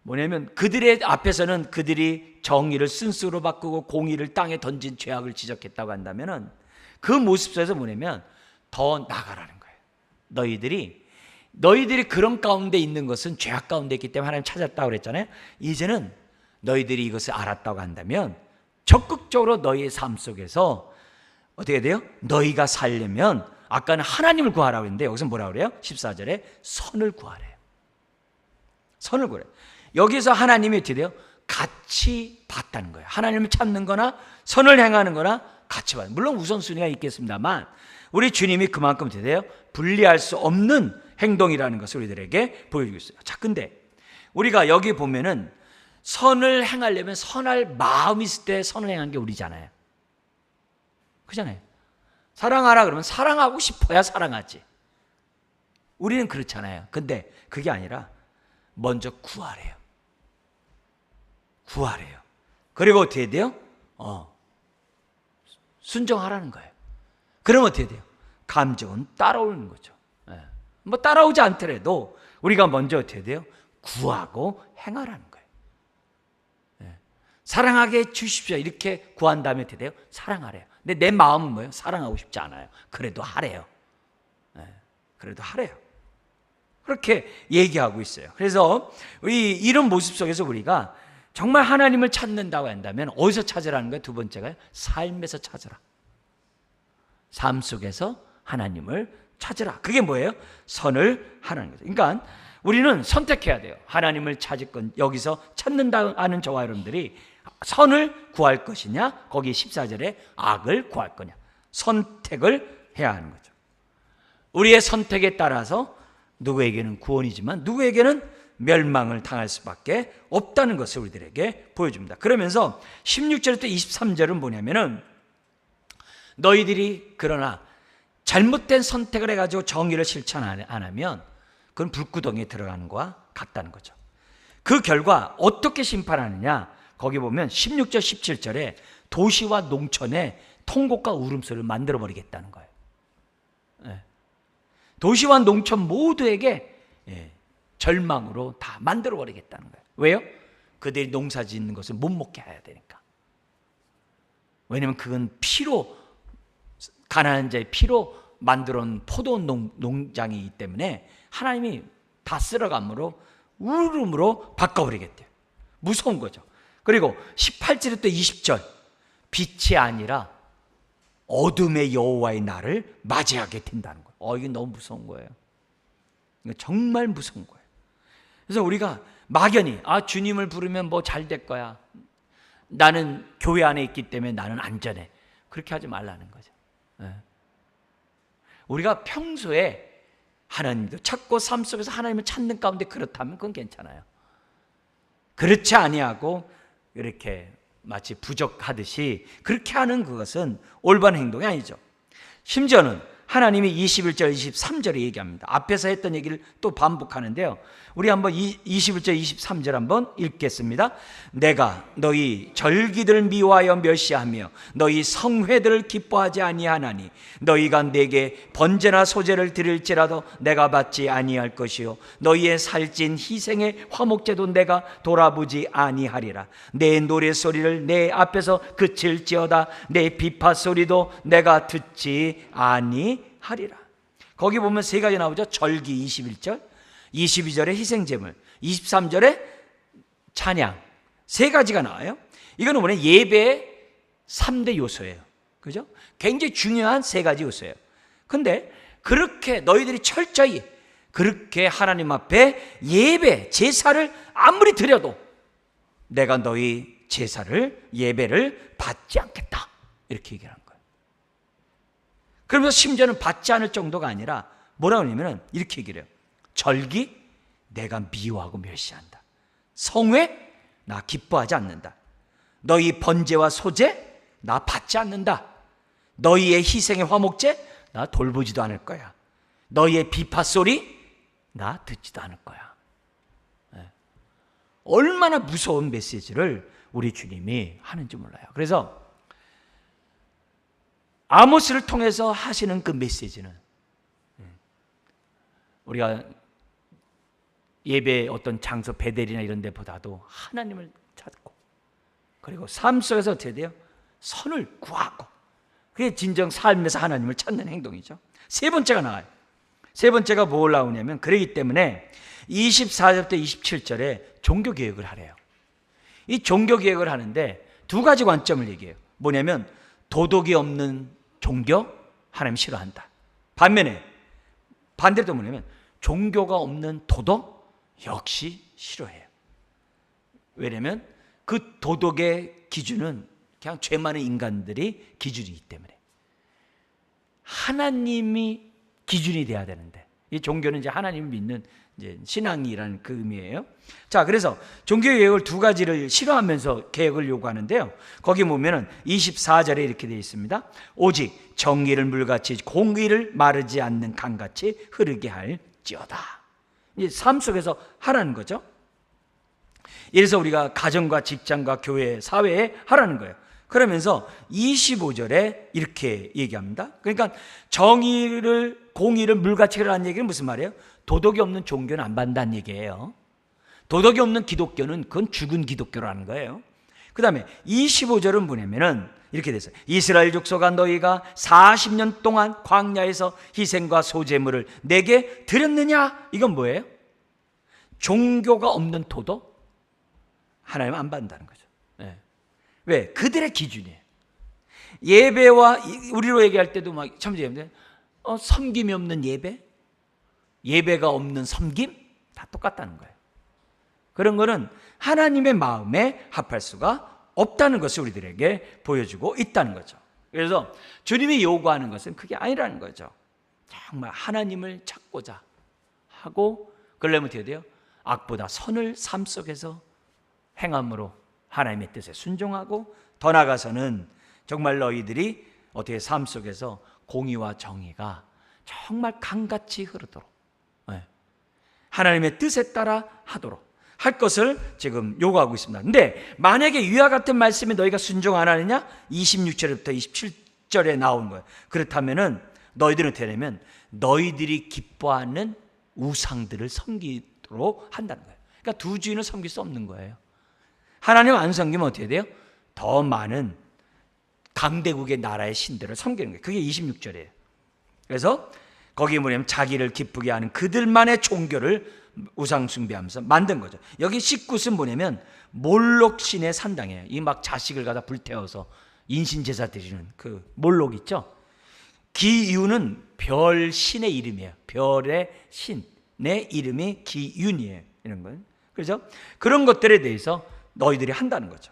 뭐냐면 그들의 앞에서는 그들이 정의를 쓴수로 바꾸고 공의를 땅에 던진 죄악을 지적했다고 한다면은 그 모습 속에서 뭐냐면 더 나가라는 거예요. 너희들이 그런 가운데 있는 것은 죄악 가운데 있기 때문에 하나님 찾았다고 그랬잖아요. 이제는 너희들이 이것을 알았다고 한다면 적극적으로 너희의 삶 속에서 어떻게 돼요? 너희가 살려면 아까는 하나님을 구하라고 했는데 여기서 뭐라고 그래요? 14절에 선을 구하래요. 선을 구하래요. 여기서 하나님이 어떻게 돼요? 같이 봤다는 거예요. 하나님을 찾는 거나 선을 행하는 거나 같이 봐요. 물론 우선순위가 있겠습니다만 우리 주님이 그만큼 어떻게 돼요? 분리할 수 없는 행동이라는 것을 우리들에게 보여주고 있어요. 자, 근데 우리가 여기 보면은 선을 행하려면 선할 마음이 있을 때 선을 행한 게 우리잖아요. 그잖아요. 사랑하라 그러면 사랑하고 싶어야 사랑하지. 우리는 그렇잖아요. 근데 그게 아니라 먼저 구하래요. 구하래요. 그리고 어떻게 돼요? 순종하라는 거예요. 그러면 어떻게 돼요? 감정은 따라오는 거죠. 뭐 따라오지 않더라도 우리가 먼저 어떻게 돼요? 구하고 행하라는 거예요. 사랑하게 해 주십시오. 이렇게 구한 다음에 어떻게 돼요? 사랑하래요. 근데 내 마음은 뭐예요? 사랑하고 싶지 않아요. 그래도 하래요. 그래도 하래요. 그렇게 얘기하고 있어요. 그래서 이런 모습 속에서 우리가 정말 하나님을 찾는다고 한다면 어디서 찾으라는 거예요? 두 번째가 삶에서 찾으라. 삶 속에서 하나님을 찾으라. 그게 뭐예요? 선을 하라는 거죠. 그러니까 우리는 선택해야 돼요. 하나님을 찾을 건 여기서 찾는다 하는 저와 여러분들이 선을 구할 것이냐, 거기 14절에 악을 구할 거냐, 선택을 해야 하는 거죠. 우리의 선택에 따라서 누구에게는 구원이지만 누구에게는 멸망을 당할 수밖에 없다는 것을 우리들에게 보여줍니다. 그러면서 16절부터 23절은 뭐냐면은 너희들이 그러나 잘못된 선택을 해가지고 정의를 실천 안 하면 그건 불구덩이에 들어가는 거와 같다는 거죠. 그 결과 어떻게 심판하느냐, 거기 보면 16절 17절에 도시와 농촌에 통곡과 울음소리를 만들어버리겠다는 거예요. 도시와 농촌 모두에게 절망으로 다 만들어버리겠다는 거예요. 왜요? 그들이 농사 짓는 것을 못 먹게 해야 되니까. 왜냐하면 그건 피로, 가난한 자의 피로 만들어 놓은 포도 농장이기 때문에 하나님이 다 쓸어감으로 울음으로 바꿔버리겠대요. 무서운 거죠. 그리고 18절부터 20절, 빛이 아니라 어둠의 여호와의 날을 맞이하게 된다는 거예요. 이게 너무 무서운 거예요. 이거 정말 무서운 거예요. 그래서 우리가 막연히 주님을 부르면 뭐 잘 될 거야, 나는 교회 안에 있기 때문에 나는 안전해, 그렇게 하지 말라는 거죠. 우리가 평소에 하나님도 찾고 삶 속에서 하나님을 찾는 가운데 그렇다면 그건 괜찮아요. 그렇지 아니하고 이렇게 마치 부족하듯이 그렇게 하는 그것은 올바른 행동이 아니죠. 심지어는 하나님이 21절 23절에 얘기합니다. 앞에서 했던 얘기를 또 반복하는데요, 우리 한번 21절 23절 한번 읽겠습니다. 내가 너희 절기들을 미워하여 멸시하며 너희 성회들을 기뻐하지 아니하나니 너희가 내게 번제나 소제를 드릴지라도 내가 받지 아니할 것이요 너희의 살찐 희생의 화목제도 내가 돌아보지 아니하리라. 내 노래소리를 내 앞에서 그칠지어다 내 비파 소리도 내가 듣지 아니하리라. 거기 보면 세 가지 나오죠. 절기 21절, 22절에 희생제물, 23절에 찬양, 세 가지가 나와요. 이거는 뭐냐, 예배의 3대 요소예요. 그죠? 굉장히 중요한 세 가지 요소예요. 근데 그렇게 너희들이 철저히 그렇게 하나님 앞에 예배, 제사를 아무리 드려도 내가 너희 제사를, 예배를 받지 않겠다, 이렇게 얘기하는 거예요. 그러면서 심지어는 받지 않을 정도가 아니라 뭐라고 하냐면 이렇게 얘기를 해요. 절기 내가 미워하고 멸시한다. 성회 나 기뻐하지 않는다. 너희 번제와 소제 나 받지 않는다. 너희의 희생의 화목제 나 돌보지도 않을 거야. 너희의 비파 소리 나 듣지도 않을 거야. 얼마나 무서운 메시지를 우리 주님이 하는지 몰라요. 그래서 아모스를 통해서 하시는 그 메시지는 우리가 예배 어떤 장소 베델이나 이런 데보다도 하나님을 찾고, 그리고 삶 속에서 어떻게 돼요? 선을 구하고, 그게 진정 삶에서 하나님을 찾는 행동이죠. 세 번째가 나와요. 세 번째가 뭘 나오냐면, 그러기 때문에 24절부터 27절에 종교개혁을 하래요. 이 종교개혁을 하는데 두 가지 관점을 얘기해요. 뭐냐면 도덕이 없는 종교 하나님 싫어한다. 반면에 반대로 뭐냐면 종교가 없는 도덕 역시 싫어해요. 왜냐하면 그 도덕의 기준은 그냥 죄 많은 인간들이 기준이기 때문에 하나님이 기준이 돼야 되는데, 이 종교는 이제 하나님을 믿는 이제 신앙이라는 그 의미예요. 자, 그래서 종교 개혁을 두 가지를 싫어하면서 개혁을 요구하는데요. 거기 보면은 24절에 이렇게 되어 있습니다. 오직 정의를 물같이 공의를 마르지 않는 강같이 흐르게 할지어다. 이제 삶 속에서 하라는 거죠. 이래서 우리가 가정과 직장과 교회, 사회에 하라는 거예요. 그러면서 25절에 이렇게 얘기합니다. 그러니까 정의를, 공의를 물같이 하라는 얘기는 무슨 말이에요? 도덕이 없는 종교는 안 받는다는 얘기예요. 도덕이 없는 기독교는 그건 죽은 기독교라는 거예요. 그 다음에 25절은 뭐냐면은 이렇게 됐어요. 이스라엘 족속아, 너희가 40년 동안 광야에서 희생과 소제물을 내게 드렸느냐? 이건 뭐예요? 종교가 없는 도덕? 하나님 안 받는다는 거죠. 네. 왜? 그들의 기준이에요. 예배와 우리로 얘기할 때도 막 참 재밌는데 섬김이 없는 예배, 예배가 없는 섬김 다 똑같다는 거예요. 그런 거는 하나님의 마음에 합할 수가 없다는 것을 우리들에게 보여주고 있다는 거죠. 그래서 주님이 요구하는 것은 그게 아니라는 거죠. 정말 하나님을 찾고자 하고 그러려면 어떻게 돼요? 악보다 선을 삶 속에서 행함으로 하나님의 뜻에 순종하고 더 나아가서는 정말 너희들이 어떻게 삶 속에서 공의와 정의가 정말 강같이 흐르도록 하나님의 뜻에 따라 하도록 할 것을 지금 요구하고 있습니다. 근데 만약에 이와 같은 말씀에 너희가 순종 안 하느냐? 26절부터 27절에 나온 거예요. 그렇다면은 너희들은 어떻게 되냐면 너희들이 기뻐하는 우상들을 섬기도록 한다는 거예요. 그러니까 두 주인을 섬길 수 없는 거예요. 하나님 안 섬기면 어떻게 돼요? 더 많은 강대국의 나라의 신들을 섬기는 거예요. 그게 26절이에요. 그래서 거기에 뭐냐면 자기를 기쁘게 하는 그들만의 종교를 우상 숭배하면서 만든 거죠. 여기 19은 뭐냐면 몰록 신의 산당이에요. 이 막 자식을 갖다 불태워서 인신 제사 드리는 그 몰록 있죠. 기윤은 별 신의 이름이에요. 별의 신의 이름이 기윤이에요. 이런 거예요. 그렇죠? 그런 것들에 대해서 너희들이 한다는 거죠.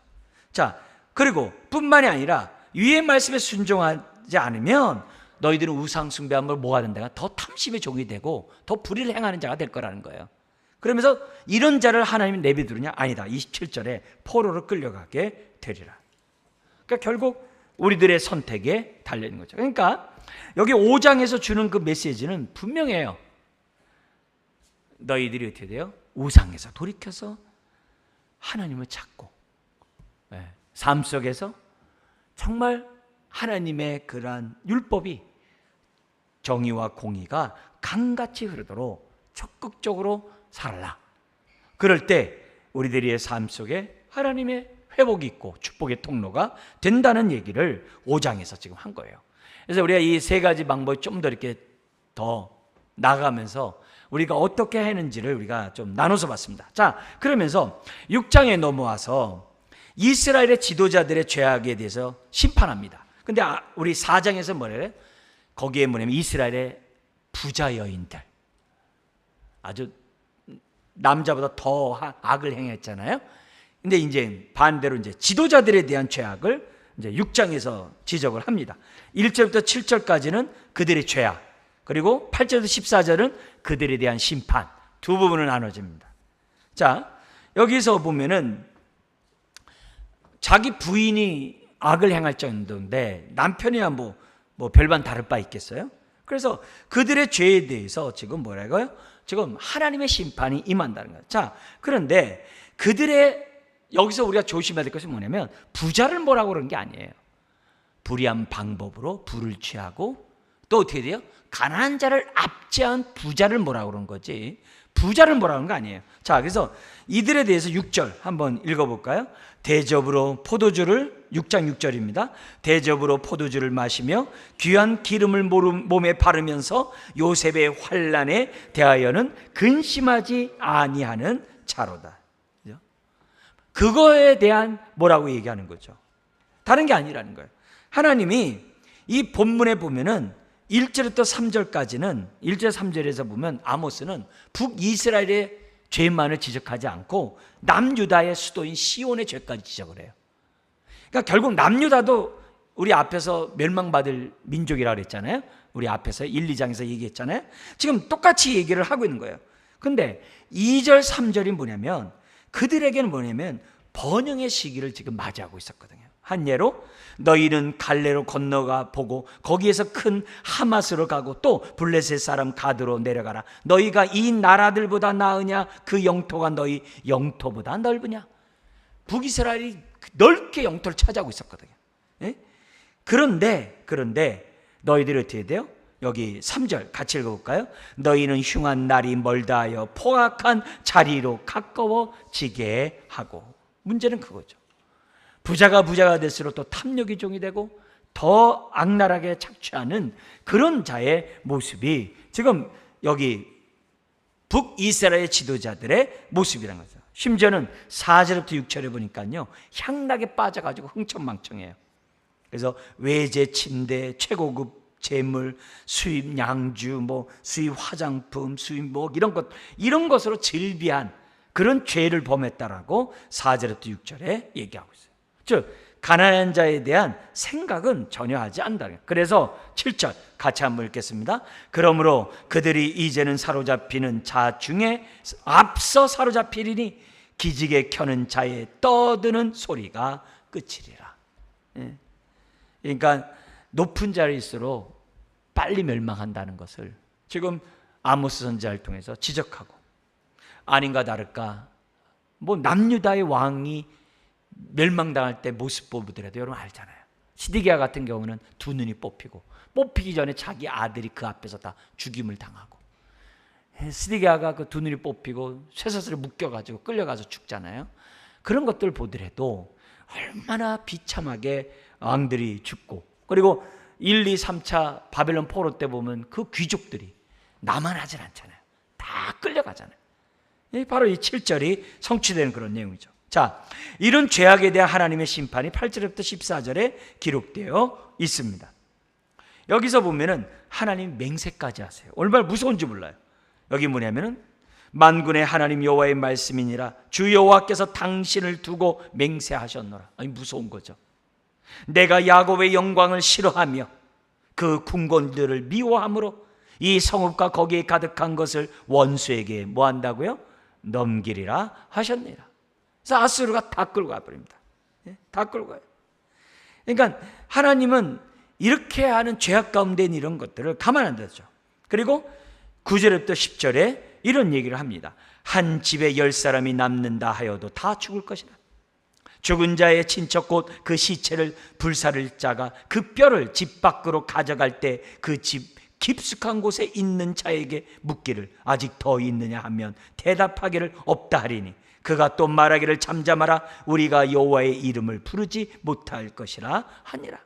자, 그리고 뿐만이 아니라 위의 말씀에 순종하지 않으면 너희들은 우상 숭배함을 뭐가 된다가 더 탐심의 종이 되고 더 불의를 행하는 자가 될 거라는 거예요. 그러면서 이런 자를 하나님이 내비두느냐? 아니다. 27절에 포로로 끌려가게 되리라. 그러니까 결국 우리들의 선택에 달려있는 거죠. 그러니까 여기 5장에서 주는 그 메시지는 분명해요. 너희들이 어떻게 돼요? 우상에서 돌이켜서 하나님을 찾고 삶 속에서 정말 하나님의 그러한 율법이 정의와 공의가 강같이 흐르도록 적극적으로 살아라. 그럴 때 우리들의 삶 속에 하나님의 회복이 있고 축복의 통로가 된다는 얘기를 5장에서 지금 한 거예요. 그래서 우리가 이 세 가지 방법을 좀 더 이렇게 더 나가면서 우리가 어떻게 했는지를 우리가 좀 나눠서 봤습니다. 자, 그러면서 6장에 넘어와서 이스라엘의 지도자들의 죄악에 대해서 심판합니다. 근데 우리 4장에서 뭐래요? 거기에 뭐냐면 이스라엘의 부자 여인들, 아주 남자보다 더 악을 행했잖아요. 근데 이제 반대로 이제 지도자들에 대한 죄악을 이제 6장에서 지적을 합니다. 1절부터 7절까지는 그들의 죄악, 그리고 8절부터 14절은 그들에 대한 심판, 두 부분으로 나눠집니다. 자, 여기서 보면은 자기 부인이 악을 행할 정도인데 남편이야 뭐 별반 다를 바 있겠어요? 그래서 그들의 죄에 대해서 지금 뭐라고요? 지금 하나님의 심판이 임한다는 거예요. 자, 그런데 그들의 여기서 우리가 조심해야 될 것은 뭐냐면 부자를 뭐라고 그런 게 아니에요. 불의한 방법으로 부를 취하고 또 어떻게 돼요? 가난한 자를 압제한 부자를 뭐라고 그런 거지, 부자를 뭐라고 하는 거 아니에요. 자, 그래서 이들에 대해서 6절 한번 읽어볼까요? 대접으로 포도주를, 6장 6절입니다. 대접으로 포도주를 마시며 귀한 기름을 몸에 바르면서 요셉의 환난에 대하여는 근심하지 아니하는 자로다. 그죠? 그거에 대한 뭐라고 얘기하는 거죠. 다른 게 아니라는 거예요. 하나님이 이 본문에 보면은 1절부터 3절까지는 1절 3절에서 보면 아모스는 북이스라엘의 죄만을 지적하지 않고 남유다의 수도인 시온의 죄까지 지적을 해요. 그러니까 결국 남유다도 우리 앞에서 멸망받을 민족이라고 그랬잖아요. 우리 앞에서 1, 2장에서 얘기했잖아요. 지금 똑같이 얘기를 하고 있는 거예요. 근데 2절 3절이 뭐냐면 그들에게는 뭐냐면 번영의 시기를 지금 맞이하고 있었거든요. 한 예로 너희는 갈레로 건너가 보고 거기에서 큰 하맛으로 가고 또 블레셋 사람 가드로 내려가라. 너희가 이 나라들보다 나으냐? 그 영토가 너희 영토보다 넓으냐? 북이스라엘이 넓게 영토를 차지하고 있었거든요. 예? 그런데 너희들이 어떻게 돼요? 여기 3절 같이 읽어볼까요? 너희는 흉한 날이 멀다 하여 포악한 자리로 가까워지게 하고. 문제는 그거죠. 부자가 될수록 또 탐욕의 종이 되고 더 악랄하게 착취하는 그런 자의 모습이 지금 여기 북이스라엘 지도자들의 모습이라는 거죠. 심지어는 4절부터 6절에 보니까요, 향락에 빠져가지고 흥청망청해요. 그래서 외제 침대, 최고급 재물, 수입 양주, 수입 화장품, 수입 이런 것으로 질비한 그런 죄를 범했다라고 4절부터 6절에 얘기하고 있어요. 즉 가난한 자에 대한 생각은 전혀 하지 않는다. 그래서 7절 같이 한번 읽겠습니다. 그러므로 그들이 이제는 사로잡히는 자 중에 앞서 사로잡히리니 기지개 켜는 자의 떠드는 소리가 끝이리라. 그러니까 높은 자리일수록 빨리 멸망한다는 것을 지금 아모스 선지자를 통해서 지적하고, 아닌가 다를까 남유다의 왕이 멸망당할 때 모습 보더라도 여러분 알잖아요. 시드기야 같은 경우는 두 눈이 뽑히기 전에 자기 아들이 그 앞에서 다 죽임을 당하고, 시드기야가 그 두 눈이 뽑히고 쇠사슬에 묶여가지고 끌려가서 죽잖아요. 그런 것들 보더라도 얼마나 비참하게 왕들이 죽고, 그리고 1, 2, 3차 바벨론 포로 때 보면 그 귀족들이 남아나질 않잖아요. 다 끌려가잖아요. 바로 이 7절이 성취되는 그런 내용이죠. 자, 이런 죄악에 대한 하나님의 심판이 8절부터 14절에 기록되어 있습니다. 여기서 보면은 하나님 맹세까지 하세요. 얼마나 무서운지 몰라요. 여기 뭐냐면은 만군의 하나님 여호와의 말씀이니라 주 여호와께서 당신을 두고 맹세하셨노라. 아니 무서운 거죠. 내가 야곱의 영광을 싫어하며 그 궁궐들을 미워함으로 이 성읍과 거기에 가득한 것을 원수에게 뭐 한다고요? 넘기리라 하셨느니라. 그래서 아수르가 다 끌고 가버립니다. 다 끌고 가요. 그러니까 하나님은 이렇게 하는 죄악 가운데 있는 이런 것들을 가만 안 두죠. 그리고 9절부터 10절에 이런 얘기를 합니다. 한 집에 10사람이 남는다 하여도 다 죽을 것이라. 죽은 자의 친척 곧 그 시체를 불사를 자가 그 뼈를 집 밖으로 가져갈 때 그 집 깊숙한 곳에 있는 자에게 묻기를 아직 더 있느냐 하면 대답하기를 없다 하리니 그가 또 말하기를 잠잠하라 우리가 여호와의 이름을 부르지 못할 것이라 하니라.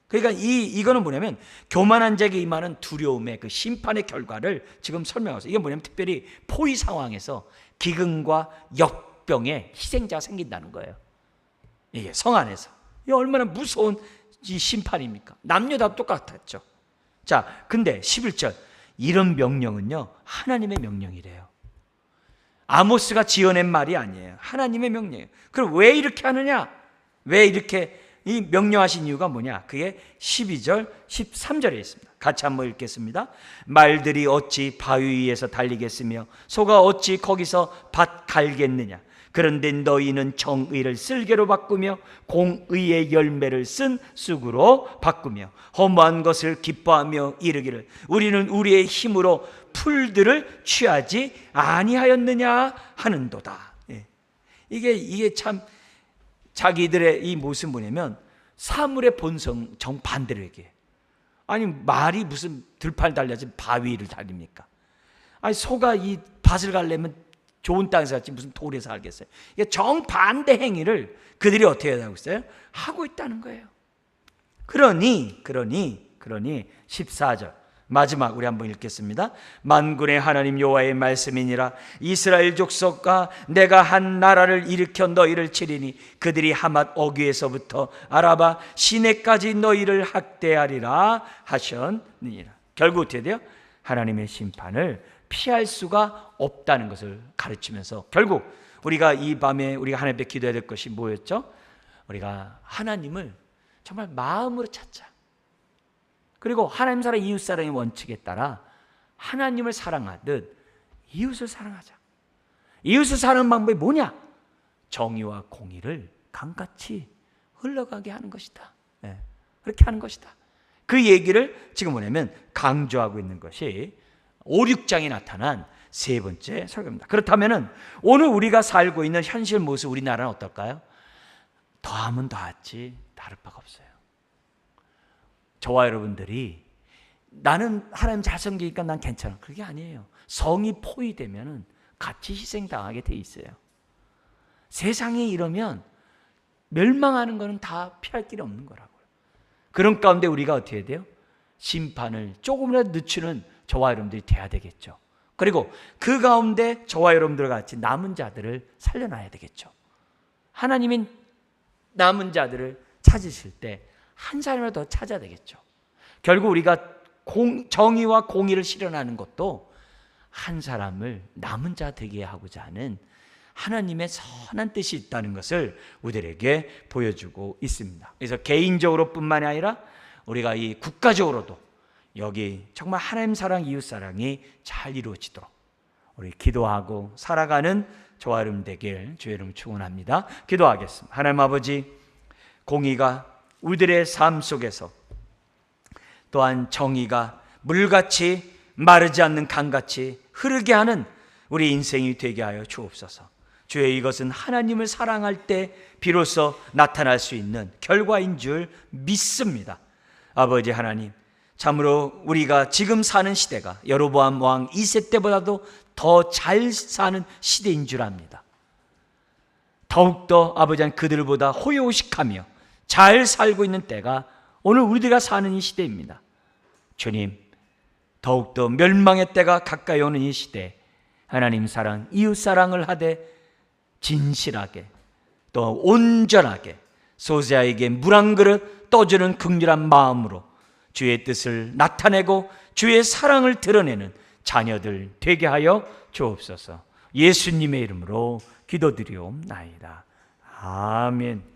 그러니까 이거는 뭐냐면 교만한 자에게 임하는 두려움의 그 심판의 결과를 지금 설명하세요. 이게 뭐냐면 특별히 포위 상황에서 기근과 역병의 희생자가 생긴다는 거예요. 이게 성 안에서 이게 얼마나 무서운 이 심판입니까? 남녀 다 똑같았죠. 자, 근데 11절 이런 명령은요 하나님의 명령이래요. 아모스가 지어낸 말이 아니에요. 하나님의 명령이에요. 그럼 왜 이렇게 하느냐? 왜 이렇게 이 명령하신 이유가 뭐냐? 그게 12절 13절에 있습니다. 같이 한번 읽겠습니다. 말들이 어찌 바위 위에서 달리겠으며 소가 어찌 거기서 밭 갈겠느냐? 그런데 너희는 정의를 쓸개로 바꾸며 공의의 열매를 쓴 쑥으로 바꾸며 허무한 것을 기뻐하며 이르기를 우리는 우리의 힘으로 풀들을 취하지 아니하였느냐 하는도다. 이게 참 자기들의 이 모습 뭐냐면 사물의 본성 정반대로 얘기해요. 아니 말이 무슨 들판 달려지 바위를 달립니까? 아니 소가 이 밭을 가려면 좋은 땅에서 살지 무슨 돌에서 살겠어요. 이게 정반대 행위를 그들이 어떻게 하고 있어요? 하고 있다는 거예요. 그러니 14절 마지막 우리 한번 읽겠습니다. 만군의 하나님 여호와의 말씀이니라 이스라엘 족속과 내가 한 나라를 일으켜 너희를 치리니 그들이 하맛 어귀에서부터 아라바 시내까지 너희를 학대하리라 하셨느니라. 결국 어떻게 돼요? 하나님의 심판을 피할 수가 없다는 것을 가르치면서 결국 우리가 이 밤에 우리가 하나님 앞에 기도해야 될 것이 뭐였죠? 우리가 하나님을 정말 마음으로 찾자. 그리고 하나님 사랑 이웃 사랑의 원칙에 따라 하나님을 사랑하듯 이웃을 사랑하자. 이웃을 사랑하는 방법이 뭐냐? 정의와 공의를 강같이 흘러가게 하는 것이다. 예, 그렇게 하는 것이다. 그 얘기를 지금 뭐냐면 강조하고 있는 것이 5, 6장에 나타난 세 번째 설교입니다. 그렇다면 오늘 우리가 살고 있는 현실 모습 우리나라는 어떨까요? 더하면 더하지 다를 바가 없어요. 저와 여러분들이 나는 하나님 잘 섬기니까 난 괜찮아. 그게 아니에요. 성이 포위되면 같이 희생당하게 돼 있어요. 세상이 이러면 멸망하는 것은 다 피할 길이 없는 거라고요. 그런 가운데 우리가 어떻게 해야 돼요? 심판을 조금이라도 늦추는 저와 여러분들이 돼야 되겠죠. 그리고 그 가운데 저와 여러분들 같이 남은 자들을 살려놔야 되겠죠. 하나님이 남은 자들을 찾으실 때 한 사람이라도 더 찾아야 되겠죠. 결국 우리가 정의와 공의를 실현하는 것도 한 사람을 남은 자 되게 하고자 하는 하나님의 선한 뜻이 있다는 것을 우리들에게 보여주고 있습니다. 그래서 개인적으로 뿐만이 아니라 우리가 이 국가적으로도 여기 정말 하나님 사랑, 이웃 사랑이 잘 이루어지도록 우리 기도하고 살아가는 저와 여러분 되길 주의 이름으로 축원합니다. 기도하겠습니다. 하나님 아버지, 공의가 우리들의 삶 속에서 또한 정의가 물같이 마르지 않는 강같이 흐르게 하는 우리 인생이 되게 하여 주옵소서. 주의 이것은 하나님을 사랑할 때 비로소 나타날 수 있는 결과인 줄 믿습니다. 아버지 하나님, 참으로 우리가 지금 사는 시대가 여로보암 왕 2세 때보다도 더 잘 사는 시대인 줄 압니다. 더욱더 아버지는 그들보다 호요식하며 잘 살고 있는 때가 오늘 우리가 사는 이 시대입니다. 주님, 더욱더 멸망의 때가 가까이 오는 이 시대, 하나님 사랑, 이웃 사랑을 하되 진실하게 또 온전하게 소자에게 물 한 그릇 떠주는 긍휼한 마음으로 주의 뜻을 나타내고 주의 사랑을 드러내는 자녀들 되게 하여 주옵소서. 예수님의 이름으로 기도드리옵나이다. 아멘.